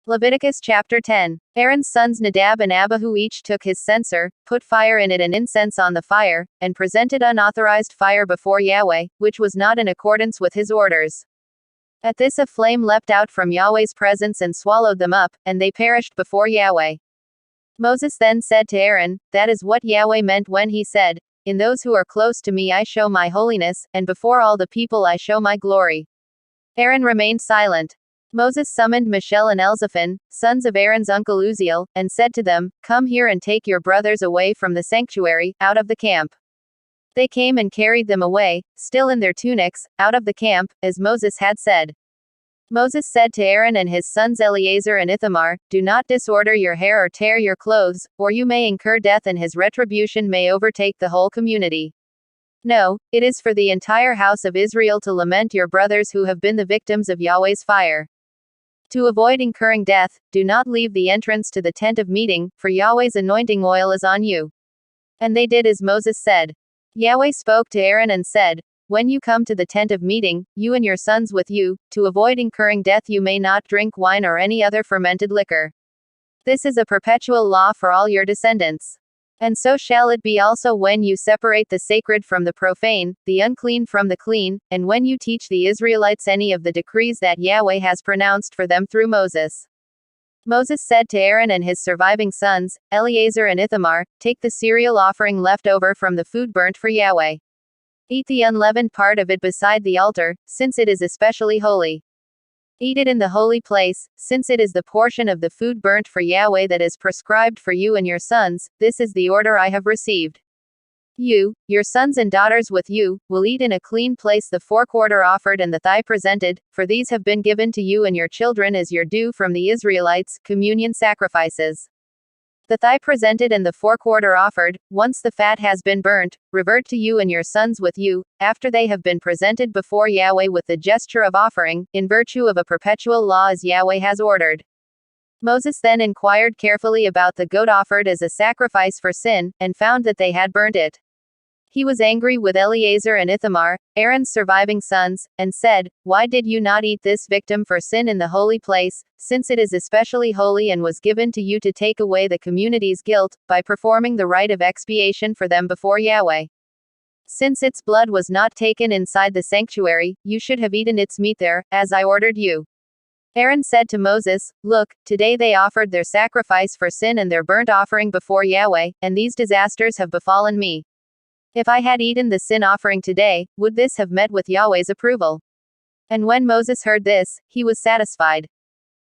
Leviticus chapter 10. Aaron's sons Nadab and Abihu each took his censer, put fire in it and incense on the fire, and presented unauthorized fire before Yahweh, which was not in accordance with his orders. At this a flame leapt out from Yahweh's presence and swallowed them up, and they perished before Yahweh. Moses then said to Aaron, "That is what Yahweh meant when he said, 'In those who are close to me I show my holiness, and before all the people I show my glory.'" Aaron remained silent. Moses summoned Mishael and Elzaphan, sons of Aaron's uncle Uzziel, and said to them, "Come here and take your brothers away from the sanctuary, out of the camp." They came and carried them away, still in their tunics, out of the camp, as Moses had said. Moses said to Aaron and his sons Eleazar and Ithamar, "Do not disorder your hair or tear your clothes, or you may incur death and his retribution may overtake the whole community. No, it is for the entire house of Israel to lament your brothers who have been the victims of Yahweh's fire. To avoid incurring death, do not leave the entrance to the tent of meeting, for Yahweh's anointing oil is on you." And they did as Moses said. Yahweh spoke to Aaron and said, "When you come to the tent of meeting, you and your sons with you, to avoid incurring death you may not drink wine or any other fermented liquor. This is a perpetual law for all your descendants. And so shall it be also when you separate the sacred from the profane, the unclean from the clean, and when you teach the Israelites any of the decrees that Yahweh has pronounced for them through Moses." Moses said to Aaron and his surviving sons, Eleazar and Ithamar, "Take the cereal offering left over from the food burnt for Yahweh. Eat the unleavened part of it beside the altar, since it is especially holy. Eat it in the holy place, since it is the portion of the food burnt for Yahweh that is prescribed for you and your sons. This is the order I have received. You, your sons and daughters with you, will eat in a clean place the forequarter offered and the thigh presented, for these have been given to you and your children as your due from the Israelites, communion sacrifices. The thigh presented and the forequarter offered, once the fat has been burnt, revert to you and your sons with you, after they have been presented before Yahweh with the gesture of offering, in virtue of a perpetual law as Yahweh has ordered." Moses then inquired carefully about the goat offered as a sacrifice for sin, and found that they had burnt it. He was angry with Eleazar and Ithamar, Aaron's surviving sons, and said, "Why did you not eat this victim for sin in the holy place, since it is especially holy and was given to you to take away the community's guilt, by performing the rite of expiation for them before Yahweh? Since its blood was not taken inside the sanctuary, you should have eaten its meat there, as I ordered you." Aaron said to Moses, "Look, today they offered their sacrifice for sin and their burnt offering before Yahweh, and these disasters have befallen me. If I had eaten the sin offering today, would this have met with Yahweh's approval?" And when Moses heard this, he was satisfied.